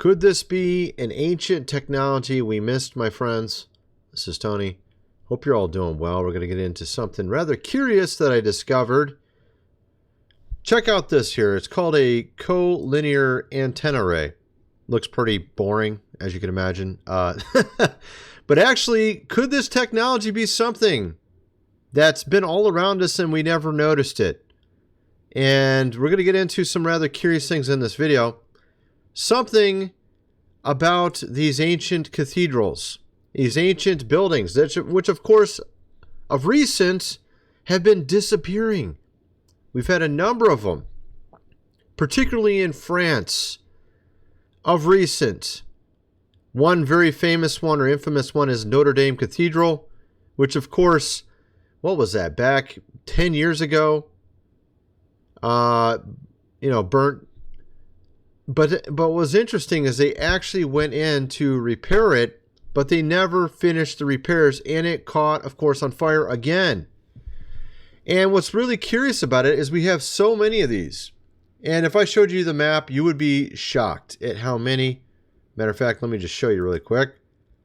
Could this be an ancient technology we missed, my friends? This is Tony. Hope you're all doing well. We're going to get into something rather curious that I discovered. Check out this here. It's called a collinear antenna array. Looks pretty boring, as you can imagine. But actually, could this technology be something that's been all around us and we never noticed it? And we're going to get into some rather curious things in this video. Something about these ancient cathedrals, these ancient buildings, which of course, of recent, have been disappearing. We've had a number of them, particularly in France, of recent. One very famous one or infamous one is Notre Dame Cathedral, which of course, what was that, back 10 years ago? Burnt. But what was interesting is they actually went in to repair it, but they never finished the repairs, and it caught, of course, on fire again. And what's really curious about it is we have so many of these. And if I showed you the map, you would be shocked at how many. Matter of fact, let me just show you really quick.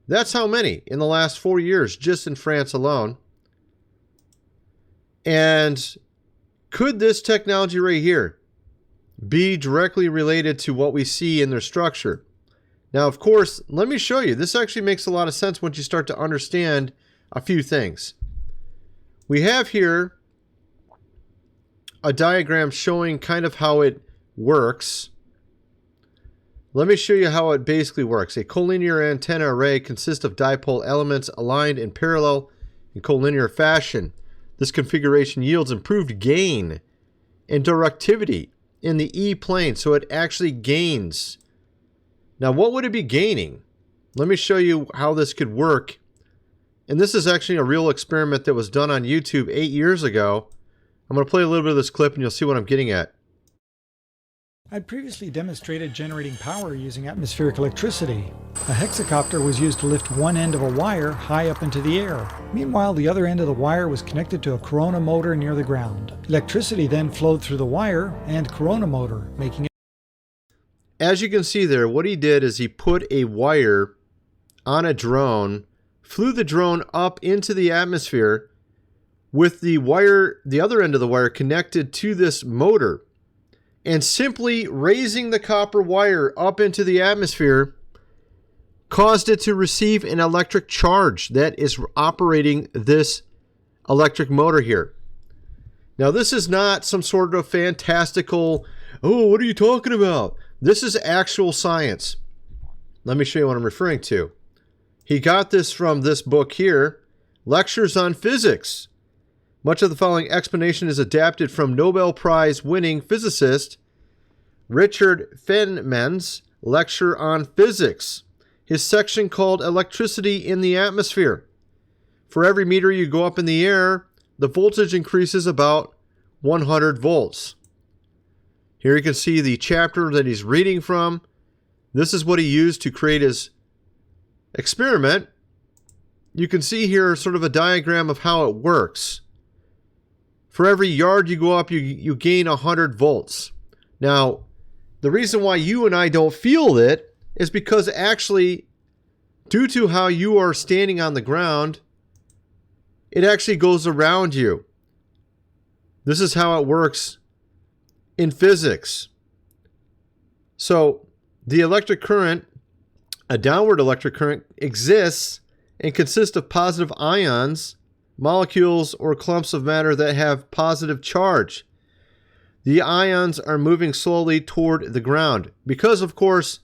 That's how many in the last 4 years, just in France alone. And could this technology right here be directly related to what we see in their structure? Now, of course, let me show you. This actually makes a lot of sense once you start to understand a few things. We have here a diagram showing kind of how it works. Let me show you how it basically works. A collinear antenna array consists of dipole elements aligned in parallel in collinear fashion. This configuration yields improved gain and directivity in the E-plane, so it actually gains. Now, what would it be gaining? Let me show you how this could work. And this is actually a real experiment that was done on YouTube 8 years ago. I'm going to play a little bit of this clip and you'll see what I'm getting at. I'd previously demonstrated generating power using atmospheric electricity. A hexacopter was used to lift one end of a wire high up into the air. Meanwhile, the other end of the wire was connected to a corona motor near the ground. Electricity then flowed through the wire and corona motor, making it... As you can see there, what he did is he put a wire on a drone, flew the drone up into the atmosphere with the wire, the other end of the wire connected to this motor, and simply raising the copper wire up into the atmosphere caused it to receive an electric charge that is operating this electric motor here. Now, this is not some sort of fantastical, oh, what are you talking about? This is actual science. Let me show you what I'm referring to. He got this from this book here, Lectures on Physics. Much of the following explanation is adapted from Nobel Prize winning physicist Richard Feynman's lecture on physics, his section called Electricity in the Atmosphere. For every meter you go up in the air, the voltage increases about 100 volts. Here you can see the chapter that he's reading from. This is what he used to create his experiment. You can see here sort of a diagram of how it works. For every yard you go up, you gain 100 volts. Now, the reason why you and I don't feel it is because actually, due to how you are standing on the ground, it actually goes around you. This is how it works in physics. So, the electric current, a downward electric current, exists and consists of positive ions, molecules or clumps of matter that have positive charge. The ions are moving slowly toward the ground. Because, of course,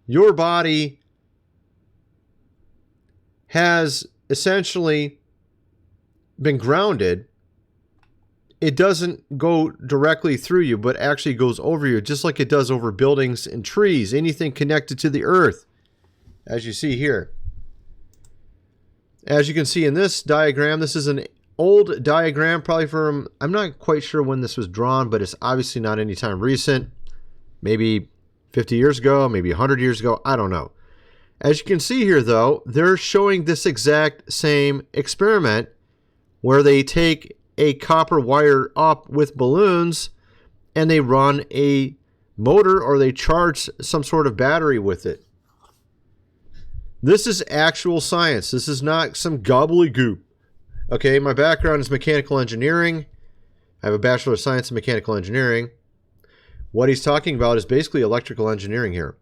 your body has essentially been grounded, it doesn't go directly through you, but actually goes over you, just like it does over buildings and trees, anything connected to the earth, as you see here. As you can see in this diagram, this is an old diagram, probably from, I'm not quite sure when this was drawn, but it's obviously not any time recent. Maybe 50 years ago, maybe 100 years ago, I don't know. As you can see here, though, they're showing this exact same experiment where they take a copper wire up with balloons and they run a motor or they charge some sort of battery with it. This is actual science. This is not some gobbledygook. Okay, my background is mechanical engineering. I have a Bachelor of Science in Mechanical Engineering. What he's talking about is basically electrical engineering here.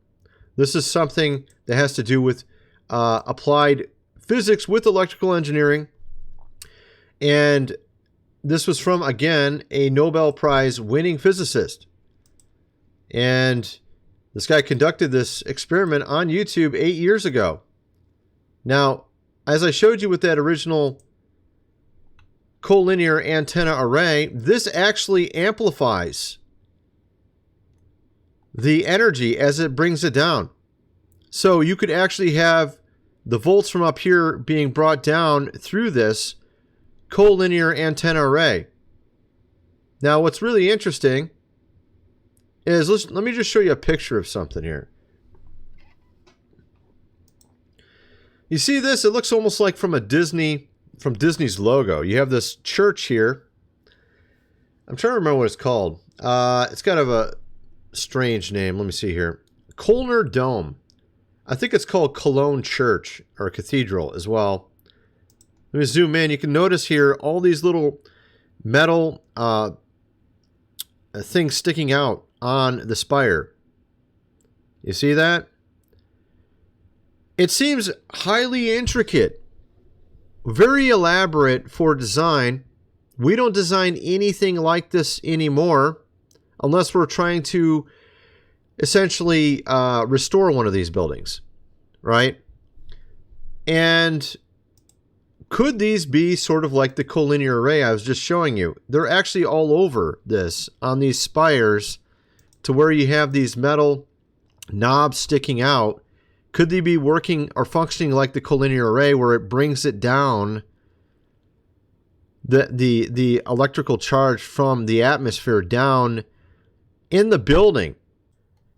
This is something that has to do with applied physics with electrical engineering. And this was from, again, a Nobel Prize winning physicist. And this guy conducted this experiment on YouTube 8 years ago. Now, as I showed you with that original collinear antenna array, this actually amplifies the energy as it brings it down. So you could actually have the volts from up here being brought down through this collinear antenna array. Now, what's really interesting is, let me just show you a picture of something here. You see this? It looks almost like from Disney's logo. You have this church here. I'm trying to remember what it's called. It's kind of a strange name. Let me see here. Collinear Dome. I think it's called Cologne Church or Cathedral as well. Let me zoom in. You can notice here all these little metal things sticking out on the spire. You see that? It seems highly intricate, very elaborate for design. We don't design anything like this anymore unless we're trying to essentially restore one of these buildings, right? And could these be sort of like the collinear array I was just showing you? They're actually all over this on these spires to where you have these metal knobs sticking out. Could they be working or functioning like the collinear array where it brings it down the electrical charge from the atmosphere down in the building?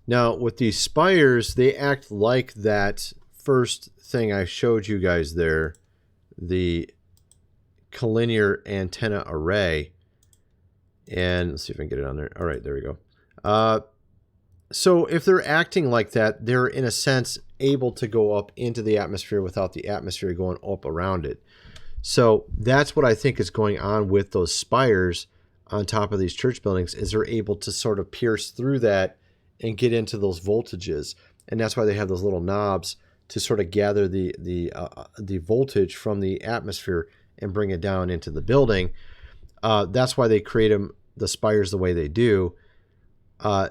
Now, with these spires, they act like that first thing I showed you guys there, the collinear antenna array. And let's see if I can get it on there. All right, there we go. So if they're acting like that, they're in a sense able to go up into the atmosphere without the atmosphere going up around it. So that's what I think is going on with those spires on top of these church buildings, is they're able to sort of pierce through that and get into those voltages. And that's why they have those little knobs to sort of gather the voltage from the atmosphere and bring it down into the building. That's why they create the spires the way they do,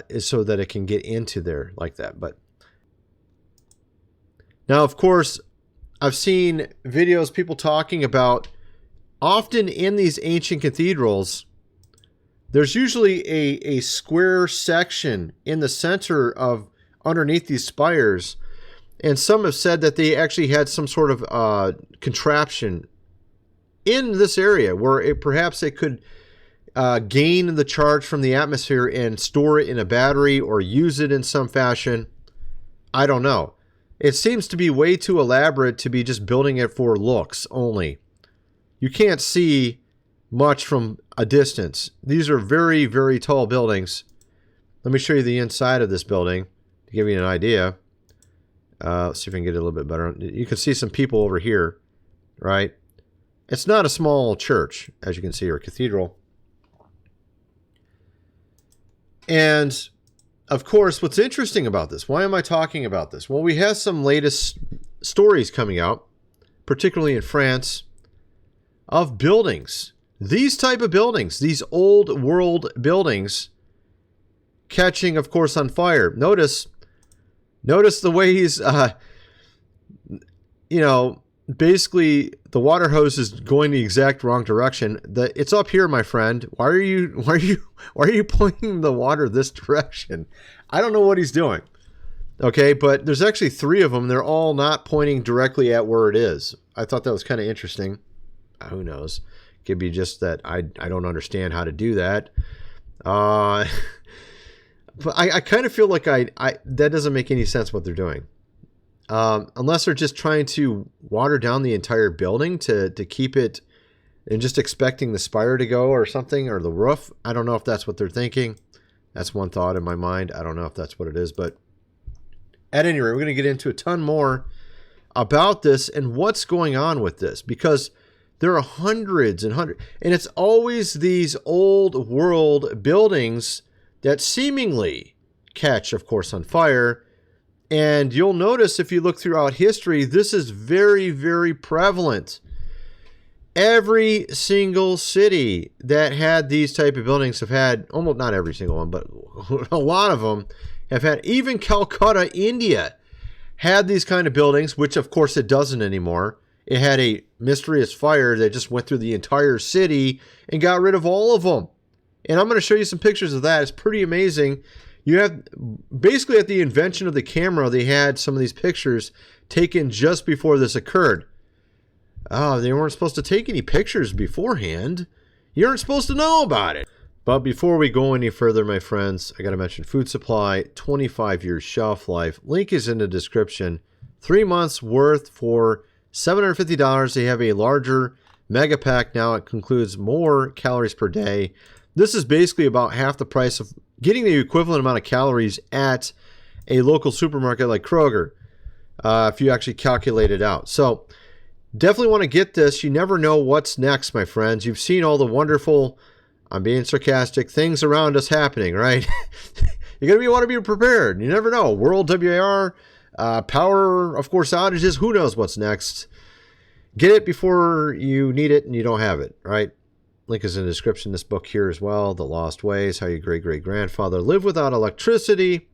is so that it can get into there like that. But now, of course, I've seen videos, people talking about, often in these ancient cathedrals, there's usually a square section in the center of underneath these spires. And some have said that they actually had some sort of contraption in this area where perhaps it could gain the charge from the atmosphere and store it in a battery or use it in some fashion. I don't know. It seems to be way too elaborate to be just building it for looks only. You can't see much from a distance. These are very, very tall buildings. Let me show you the inside of this building to give you an idea. Let's see if I can get it a little bit better. You can see some people over here, right? It's not a small church, as you can see, or cathedral. And of course, what's interesting about this, why am I talking about this? Well, we have some latest stories coming out, particularly in France, of buildings. These type of buildings, these old world buildings, catching, of course, on fire. Notice the way he's, basically the water hose is going the exact wrong direction. It's up here, my friend. Why are you pointing the water this direction? I don't know what he's doing. Okay, but there's actually 3 of them. They're all not pointing directly at where it is. I thought that was kind of interesting. Who knows? Could be just that I don't understand how to do that. But I kind of feel like that doesn't make any sense what they're doing. Unless they're just trying to water down the entire building to keep it and just expecting the spire to go or something, or the roof. I don't know if that's what they're thinking. That's one thought in my mind. I don't know if that's what it is, but at any rate, we're going to get into a ton more about this and what's going on with this, because there are hundreds and hundreds, and it's always these old world buildings that seemingly catch, of course, on fire. And you'll notice if you look throughout history, this is very, very prevalent. Every single city that had these type of buildings have had, almost not every single one, but a lot of them have had, even Calcutta, India, had these kind of buildings, which of course it doesn't anymore. It had a mysterious fire that just went through the entire city and got rid of all of them. And I'm going to show you some pictures of that. It's pretty amazing. You have, basically at the invention of the camera, they had some of these pictures taken just before this occurred. Oh, they weren't supposed to take any pictures beforehand. You weren't supposed to know about it. But before we go any further, my friends, I got to mention food supply, 25 years shelf life. Link is in the description. 3 months worth for $750. They have a larger mega pack now. It includes more calories per day. This is basically about half the price of getting the equivalent amount of calories at a local supermarket like Kroger, if you actually calculate it out. So definitely want to get this. You never know what's next, my friends. You've seen all the wonderful, I'm being sarcastic, things around us happening, right? You're going to want to be prepared. You never know. World WAR, power, of course, outages. Who knows what's next? Get it before you need it and you don't have it, right? Link is in the description. This book here as well, The Lost Ways, How Your Great-Great-Grandfather Lived Without Electricity,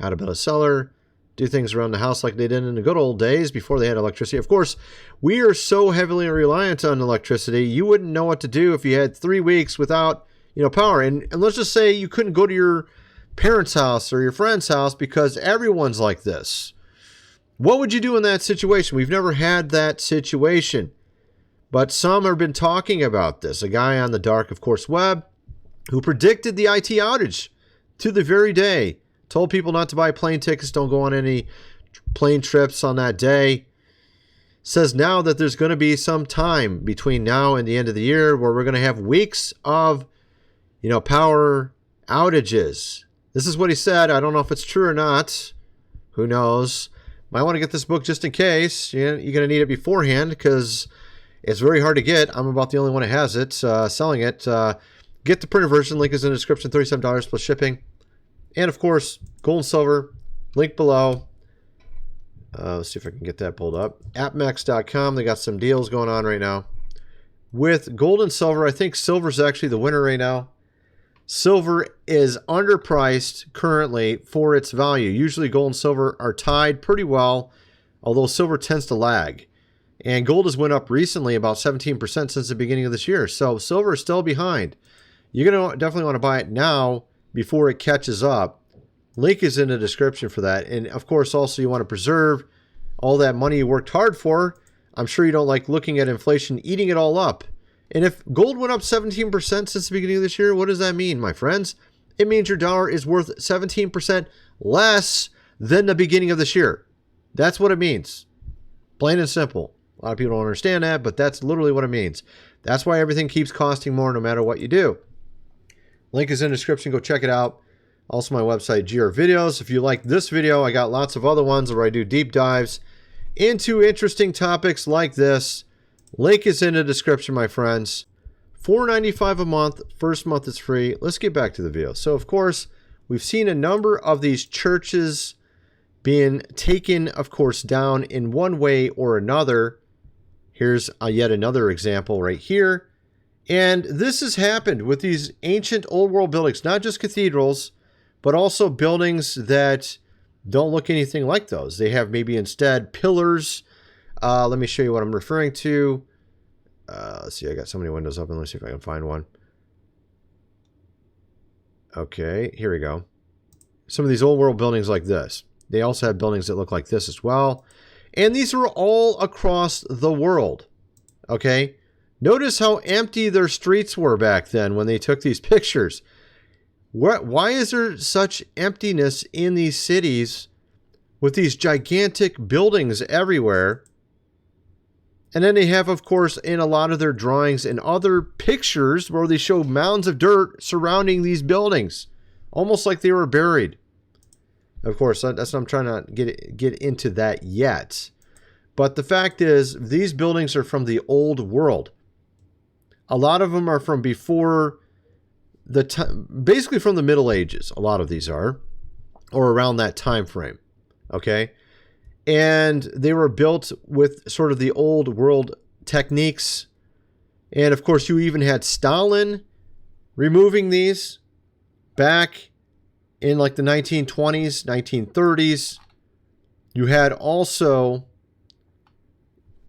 How to Build a Cellar, Do Things Around the House Like They Did in the Good Old Days before they had electricity. Of course, we are so heavily reliant on electricity, you wouldn't know what to do if you had 3 weeks without, power. And let's just say you couldn't go to your parents' house or your friend's house because everyone's like this. What would you do in that situation? We've never had that situation. But some have been talking about this. A guy on the dark, of course, web who predicted the IT outage to the very day. Told people not to buy plane tickets, don't go on any plane trips on that day. Says now that there's going to be some time between now and the end of the year where we're going to have weeks of, power outages. This is what he said. I don't know if it's true or not. Who knows? Might want to get this book just in case. You're going to need it beforehand because it's very hard to get. I'm about the only one that has it, selling it. Get the printed version. Link is in the description. $37 plus shipping. And, of course, gold and silver. Link below. Let's see if I can get that pulled up. AppMax.com. They got some deals going on right now. With gold and silver, I think silver's actually the winner right now. Silver is underpriced currently for its value. Usually gold and silver are tied pretty well, although silver tends to lag. And gold has went up recently about 17% since the beginning of this year. So silver is still behind. You're going to definitely want to buy it now before it catches up. Link is in the description for that. And of course, also you want to preserve all that money you worked hard for. I'm sure you don't like looking at inflation eating it all up. And if gold went up 17% since the beginning of this year, what does that mean, my friends? It means your dollar is worth 17% less than the beginning of this year. That's what it means. Plain and simple. A lot of people don't understand that, but that's literally what it means. That's why everything keeps costing more no matter what you do. Link is in the description. Go check it out. Also, my website, GR Videos. If you like this video, I got lots of other ones where I do deep dives into interesting topics like this. Link is in the description, my friends. $4.95 a month. First month is free. Let's get back to the video. So, of course, we've seen a number of these churches being taken, of course, down in one way or another. Here's yet another example right here. And this has happened with these ancient old world buildings, not just cathedrals, but also buildings that don't look anything like those. They have maybe instead pillars. Let me show you what I'm referring to. Let's see, I got so many windows open. Let's see if I can find one. Okay, here we go. Some of these old world buildings like this. They also have buildings that look like this as well. And these are all across the world. Okay? Notice how empty their streets were back then when they took these pictures. Why is there such emptiness in these cities with these gigantic buildings everywhere? And then they have, of course, in a lot of their drawings and other pictures where they show mounds of dirt surrounding these buildings. almost like they were buried. Of course, that's what I'm trying to get into that yet. But the fact is, these buildings are from the old world. A lot of them are from before basically from the Middle Ages. A lot of these are, or around that time frame. Okay? And they were built with sort of the old world techniques. And of course, you even had Stalin removing these back in like the 1920s, 1930s. You had also,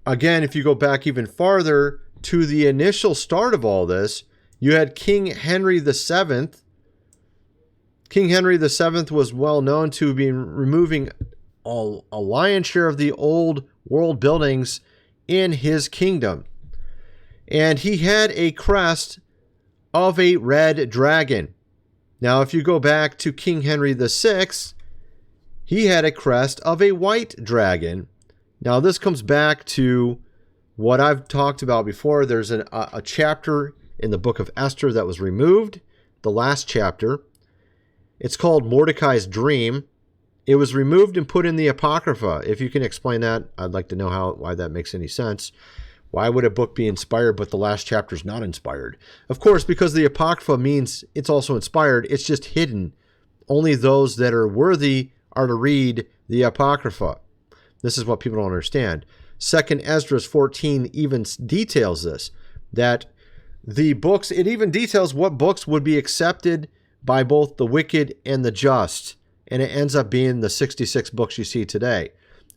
again, if you go back even farther to the initial start of all this, you had King Henry VII. King Henry VII was well known to be removing a lion's share of the old world buildings in his kingdom. And he had a crest of a red dragon. Now, if you go back to King Henry VI, he had a crest of a white dragon. Now, this comes back to what I've talked about before. There's a chapter in the book of Esther that was removed, the last chapter. It's called Mordecai's Dream. It was removed and put in the Apocrypha. If you can explain that, I'd like to know why that makes any sense. Why would a book be inspired but the last chapter is not inspired? Of course, because the Apocrypha means it's also inspired. It's just hidden. Only those that are worthy are to read the Apocrypha. This is what people don't understand. 2nd Ezra 14 even details this, that the books, it even details what books would be accepted by both the wicked and the just. And it ends up being the 66 books you see today.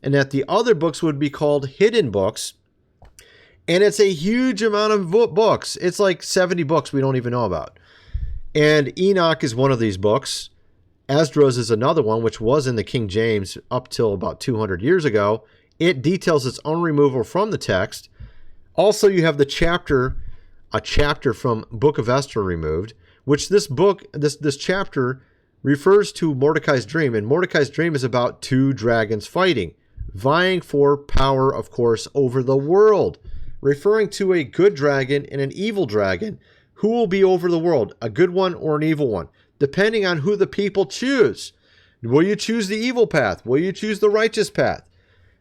And that the other books would be called hidden books. And it's a huge amount of books. It's like 70 books we don't even know about. And Enoch is one of these books. Esdras is another one, which was in the King James up till about 200 years ago. It details its own removal from the text. Also, you have a chapter from Book of Esther removed, which this chapter refers to Mordecai's dream. And Mordecai's dream is about two dragons fighting, vying for power, of course, over the world, referring to a good dragon and an evil dragon. Who will be over the world, a good one or an evil one, depending on who the people choose. Will you choose the evil path? Will you choose the righteous path?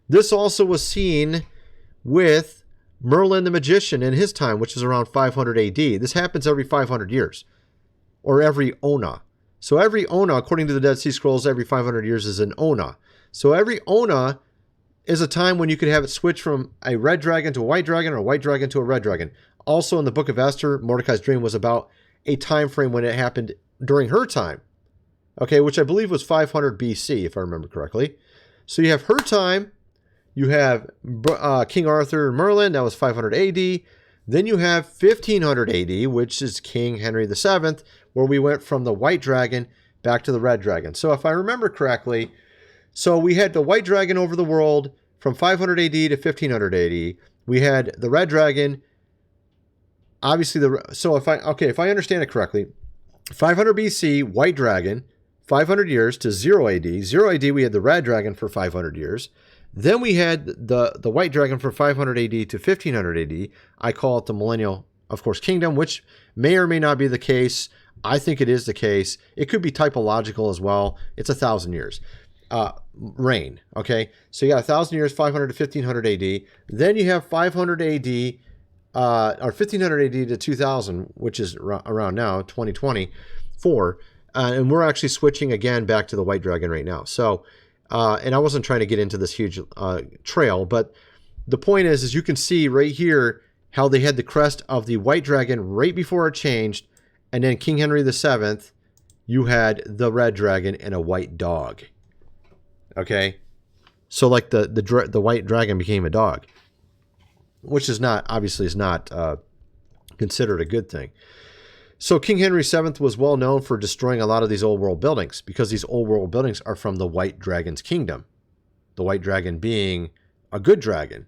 This also was seen with Merlin the magician in his time, which is around 500 AD. This happens every 500 years, or every Ona. So every Ona, according to the Dead Sea Scrolls, every 500 years is an Ona. So every Ona is a time when you could have it switch from a red dragon to a white dragon, or a white dragon to a red dragon. Also in the Book of Esther, Mordecai's dream was about a time frame when it happened during her time. Okay, which I believe was 500 BC, if I remember correctly. So you have her time. You have King Arthur and Merlin, that was 500 AD. Then you have 1500 AD, which is King Henry VII, where we went from the white dragon back to the red dragon. So if I remember correctly, so we had the white dragon over the world from 500 AD to 1500 AD. We had the red dragon. Obviously, if I understand it correctly, 500 BC, white dragon, 500 years to 0 AD. 0 AD, we had the red dragon for 500 years. Then we had the white dragon from 500 AD to 1500 AD. I call it the millennial, of course, kingdom, which may or may not be the case. I think it is the case. It could be typological as well. It's 1,000 years reign. Okay, so you got 1,000 years, 500 to 1500 AD. Then you have 500 AD or 1500 AD to 2000, which is around now, 2024. And we're actually switching again back to the white dragon right now. So, and I wasn't trying to get into this huge trail, but the point is you can see right here how they had the crest of the white dragon right before it changed. And then King Henry VII, you had the red dragon and a white dog. Okay. So like the white dragon became a dog, which is not, obviously is not considered a good thing. So King Henry VII was well known for destroying a lot of these old world buildings, because these old world buildings are from the white dragon's kingdom. The white dragon being a good dragon.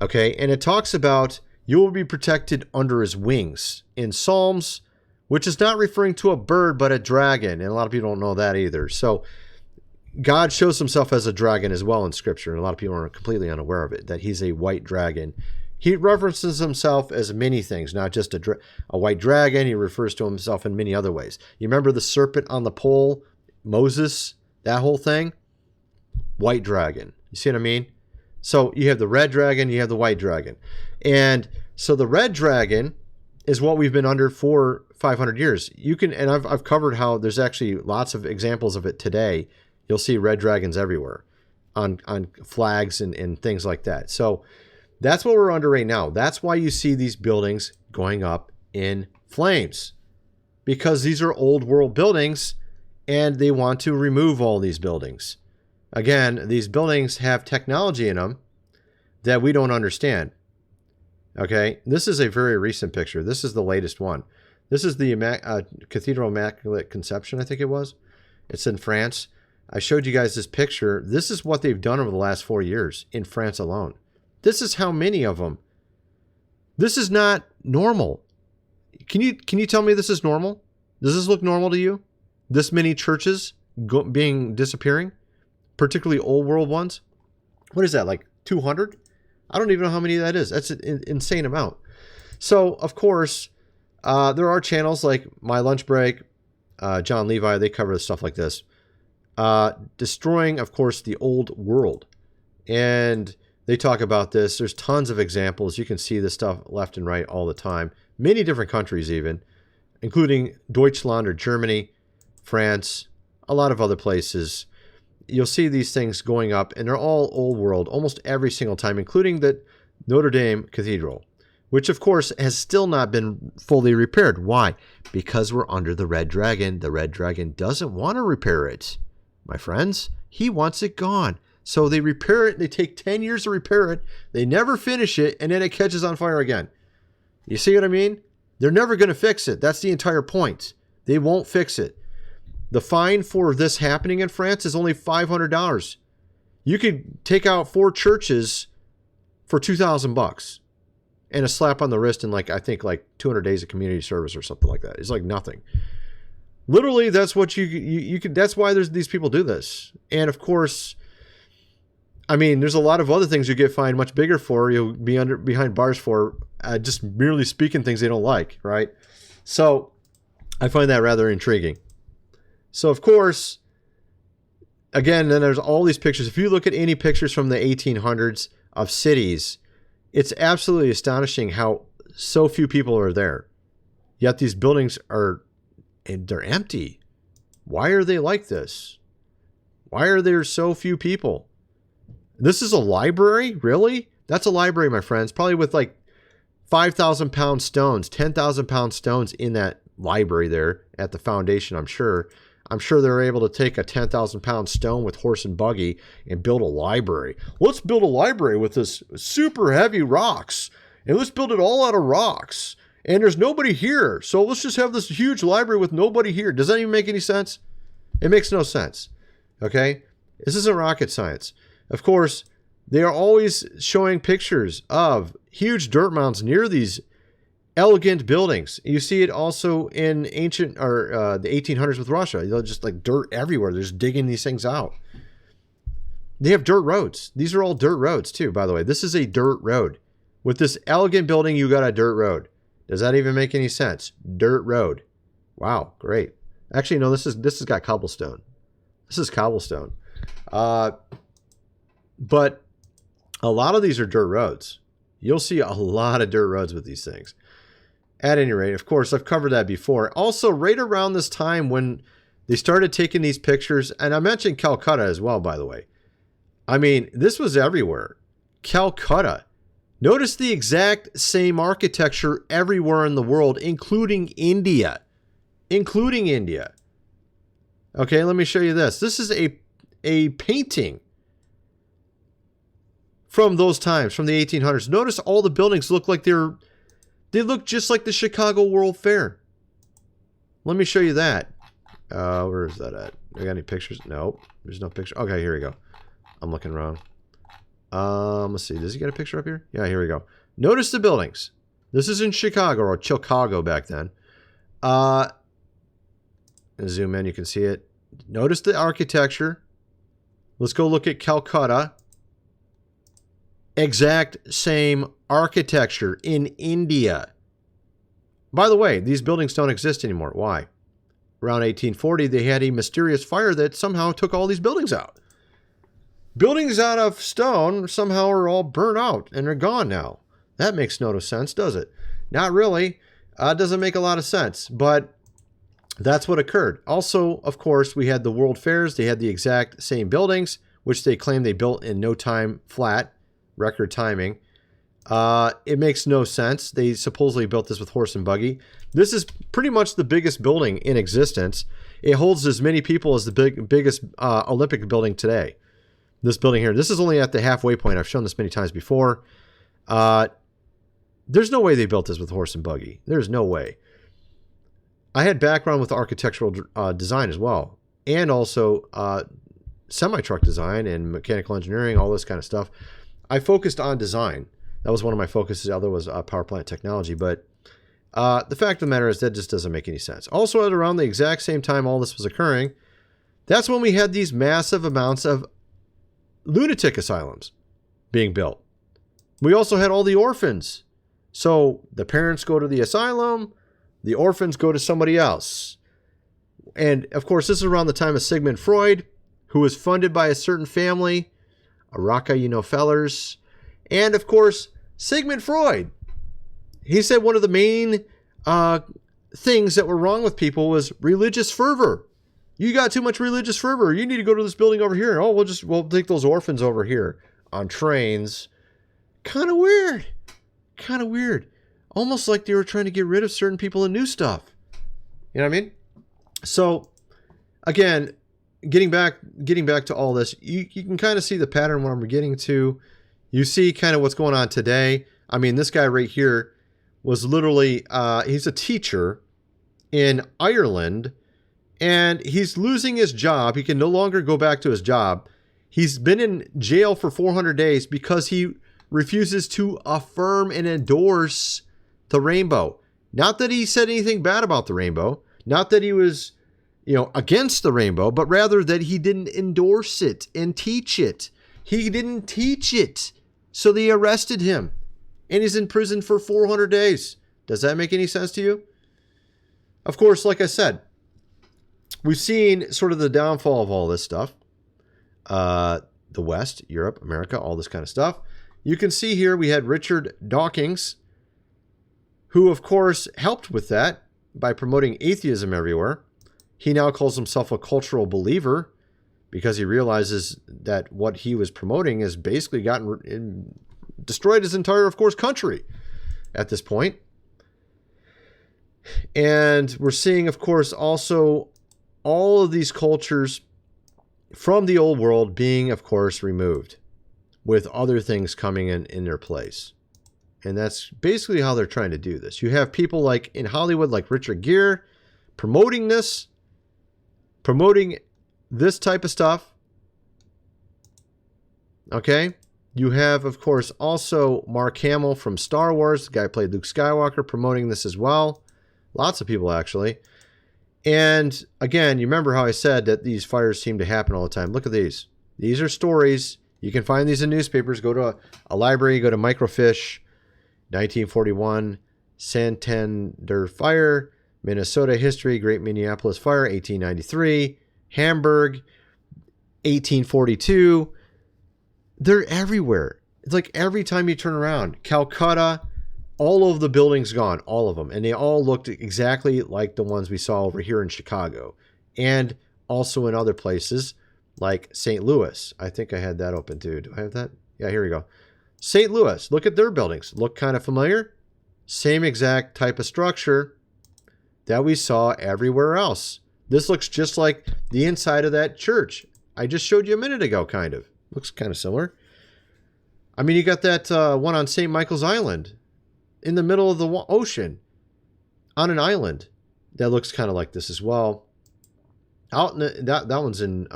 Okay, and it talks about you will be protected under his wings in Psalms, which is not referring to a bird but a dragon, and a lot of people don't know that either. So God shows himself as a dragon as well in Scripture, and a lot of people are completely unaware of it, that he's a white dragon. He references himself as many things, not just a white dragon. He refers to himself in many other ways. You remember the serpent on the pole, Moses, that whole thing? White dragon. You see what I mean? So you have the red dragon, you have the white dragon. And so the red dragon is what we've been under for 500 years. You can, and I've covered how there's actually lots of examples of it today. You'll see red dragons everywhere on flags and things like that. So that's what we're under right now. That's why you see these buildings going up in flames, because these are old world buildings and they want to remove all these buildings. Again, these buildings have technology in them that we don't understand. Okay, this is a very recent picture. This is the latest one. This is the Cathedral Immaculate Conception, I think it was. It's in France. I showed you guys this picture. This is what they've done over the last 4 years in France alone. This is how many of them. This is not normal. Can you tell me this is normal? Does this look normal to you? This many churches disappearing, particularly old world ones? What is that, like 200? I don't even know how many that is. That's an insane amount. So, of course, there are channels like My Lunch Break, John Levi, they cover stuff like this. Destroying, of course, the old world. And they talk about this. There's tons of examples. You can see this stuff left and right all the time. Many different countries even, including Deutschland or Germany, France, a lot of other places. You'll see these things going up, and they're all old world almost every single time, including the Notre Dame Cathedral, which, of course, has still not been fully repaired. Why? Because we're under the red dragon. The red dragon doesn't want to repair it, my friends. He wants it gone. So they repair it. They take 10 years to repair it. They never finish it, and then it catches on fire again. You see what I mean? They're never going to fix it. That's the entire point. They won't fix it. The fine for this happening in France is only $500. You could take out 4 churches for $2,000 and a slap on the wrist and I think 200 days of community service or something like that. It's like nothing. Literally, that's what you could. That's why these people do this. And of course, I mean, there's a lot of other things you get fined much bigger for. You'll be behind bars for just merely speaking things they don't like, right? So I find that rather intriguing. So of course, again, then there's all these pictures. If you look at any pictures from the 1800s of cities, it's absolutely astonishing how so few people are there. Yet these buildings they're empty. Why are they like this? Why are there so few people? This is a library? Really? That's a library, my friends. Probably with 5,000 pound stones, 10,000 pound stones in that library there at the foundation, I'm sure. I'm sure they're able to take a 10,000 pound stone with horse and buggy and build a library. Let's build a library with this super heavy rocks. And let's build it all out of rocks. And there's nobody here. So let's just have this huge library with nobody here. Does that even make any sense? It makes no sense. Okay? This isn't rocket science. Of course, they are always showing pictures of huge dirt mounds near these elegant buildings. You see it also in ancient or the 1800s with Russia. They'll just dirt everywhere. They're just digging these things out. They have dirt roads. These are all dirt roads too, by the way. This is a dirt road. With this elegant building, you got a dirt road. Does that even make any sense? Dirt road. Wow, great. Actually, no, this has got cobblestone. This is cobblestone. But a lot of these are dirt roads. You'll see a lot of dirt roads with these things. At any rate, of course, I've covered that before. Also, right around this time when they started taking these pictures, and I mentioned Calcutta as well, by the way. I mean, this was everywhere. Calcutta. Notice the exact same architecture everywhere in the world, including India. Including India. Okay, let me show you this. This is a painting from those times, from the 1800s. Notice all the buildings look like they look just like the Chicago World Fair. Let me show you that. Where is that at? I got any pictures? Nope. There's no picture. Okay, here we go. I'm looking wrong. Let's see. Does he get a picture up here? Yeah, here we go. Notice the buildings. This is in Chicago, or Chicago back then. Zoom in, you can see it. Notice the architecture. Let's go look at Calcutta. Exact same architecture in India. By the way, these buildings don't exist anymore. Why? Around 1840, they had a mysterious fire that somehow took all these buildings out. Buildings out of stone somehow are all burnt out and are gone now. That makes no sense, does it? Not really. It doesn't make a lot of sense, but that's what occurred. Also, of course, we had the World Fairs. They had the exact same buildings, which they claimed they built in no time flat, record timing. It makes no sense. They supposedly built this with horse and buggy. This is pretty much the biggest building in existence. It holds as many people as the biggest Olympic building today. This building here. This is only at the halfway point. I've shown this many times before. There's no way they built this with horse and buggy. There's no way. I had background with architectural design as well, and also semi-truck design and mechanical engineering, all this kind of stuff. I focused on design. That was one of my focuses. The other was power plant technology. But the fact of the matter is that just doesn't make any sense. Also, at around the exact same time all this was occurring, that's when we had these massive amounts of lunatic asylums being built. We also had all the orphans. So the parents go to the asylum, the orphans go to somebody else. And of course, this is around the time of Sigmund Freud, who was funded by a certain family, Araka, you know, fellers. And of course, Sigmund Freud, he said one of the main things that were wrong with people was religious fervor. You got too much religious fervor. You need to go to this building over here. Oh, we'll take those orphans over here on trains. Kind of weird. Kind of weird. Almost like they were trying to get rid of certain people and new stuff. You know what I mean? So, again, getting back to all this, you can kind of see the pattern what I'm getting to. You see kind of what's going on today. I mean, this guy right here was literally, he's a teacher in Ireland, and he's losing his job. He can no longer go back to his job. He's been in jail for 400 days because he refuses to affirm and endorse the rainbow. Not that he said anything bad about the rainbow. Not that he was, against the rainbow, but rather that he didn't endorse it and teach it. He didn't teach it. So they arrested him. And he's in prison for 400 days. Does that make any sense to you? Of course, like I said, we've seen sort of the downfall of all this stuff. The West, Europe, America, all this kind of stuff. You can see here we had Richard Dawkins, who, of course, helped with that by promoting atheism everywhere. He now calls himself a cultural believer because he realizes that what he was promoting has basically destroyed his entire, of course, country at this point. And we're seeing, of course, also all of these cultures from the old world being, of course, removed with other things coming in their place. And that's basically how they're trying to do this. You have people like in Hollywood, like Richard Gere, promoting this type of stuff. Okay? You have, of course, also Mark Hamill from Star Wars, the guy who played Luke Skywalker, promoting this as well. Lots of people, actually. And again, you remember how I said that these fires seem to happen all the time. Look at these. These are stories. You can find these in newspapers. Go to a library, go to Microfiche, 1941, Santander Fire, Minnesota History, Great Minneapolis Fire, 1893, Hamburg, 1842. They're everywhere. It's like every time you turn around. Calcutta, all of the buildings gone, all of them. And they all looked exactly like the ones we saw over here in Chicago. And also in other places like St. Louis. I think I had that open too. Do I have that? Yeah, here we go. St. Louis, look at their buildings. Look kind of familiar? Same exact type of structure that we saw everywhere else. This looks just like the inside of that church I just showed you a minute ago, kind of. Looks kind of similar. I mean, you got that one on St. Michael's Island in the middle of the ocean on an island that looks kind of like this as well. Out in that one's in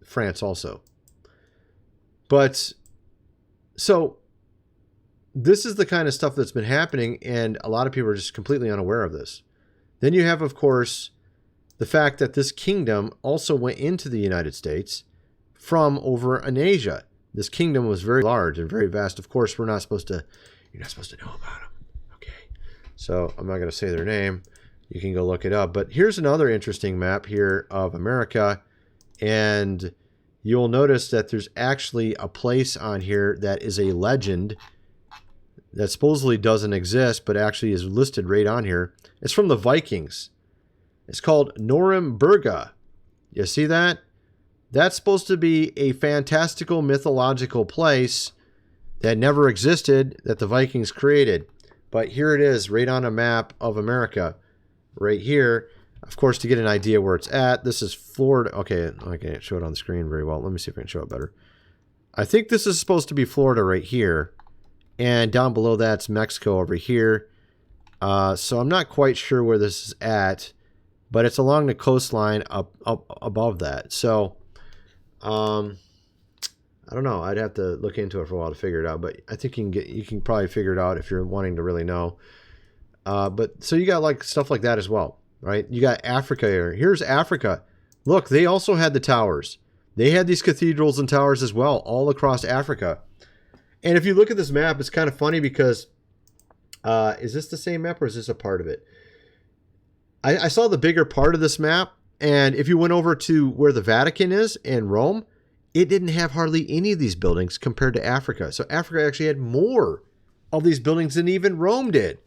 France also. But so this is the kind of stuff that's been happening, and a lot of people are just completely unaware of this. Then you have, of course, the fact that this kingdom also went into the United States from over in Asia. This kingdom was very large and very vast. Of course, you're not supposed to know about them. Okay. So I'm not going to say their name. You can go look it up. But here's another interesting map here of America. And you'll notice that there's actually a place on here that is a legend that supposedly doesn't exist, but actually is listed right on here. It's from the Vikings. It's called Norimberga. You see that? That's supposed to be a fantastical mythological place that never existed that the Vikings created. But here it is right on a map of America. Right here. Of course, to get an idea where it's at, this is Florida. Okay, I can't show it on the screen very well. Let me see if I can show it better. I think this is supposed to be Florida right here. And down below that's Mexico over here. So I'm not quite sure where this is at. But it's along the coastline up above that. So, I don't know. I'd have to look into it for a while to figure it out. But I think you can probably figure it out if you're wanting to really know. But so you got like stuff like that as well, right? You got Africa here. Here's Africa. Look, they also had the towers. They had these cathedrals and towers as well, all across Africa. And if you look at this map, it's kind of funny because is this the same map or is this a part of it? I saw the bigger part of this map, and if you went over to where the Vatican is in Rome, it didn't have hardly any of these buildings compared to Africa. So Africa actually had more of these buildings than even Rome did.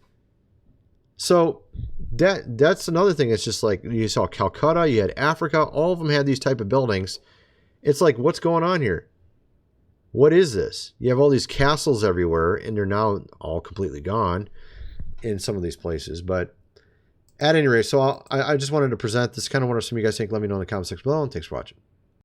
So that's another thing. It's just like you saw Calcutta, you had Africa, all of them had these type of buildings. It's like, what's going on here? What is this? You have all these castles everywhere, and they're now all completely gone in some of these places. But at any rate, so I just wanted to present this, kind of what some of you guys think. Let me know in the comment section below, and thanks for watching.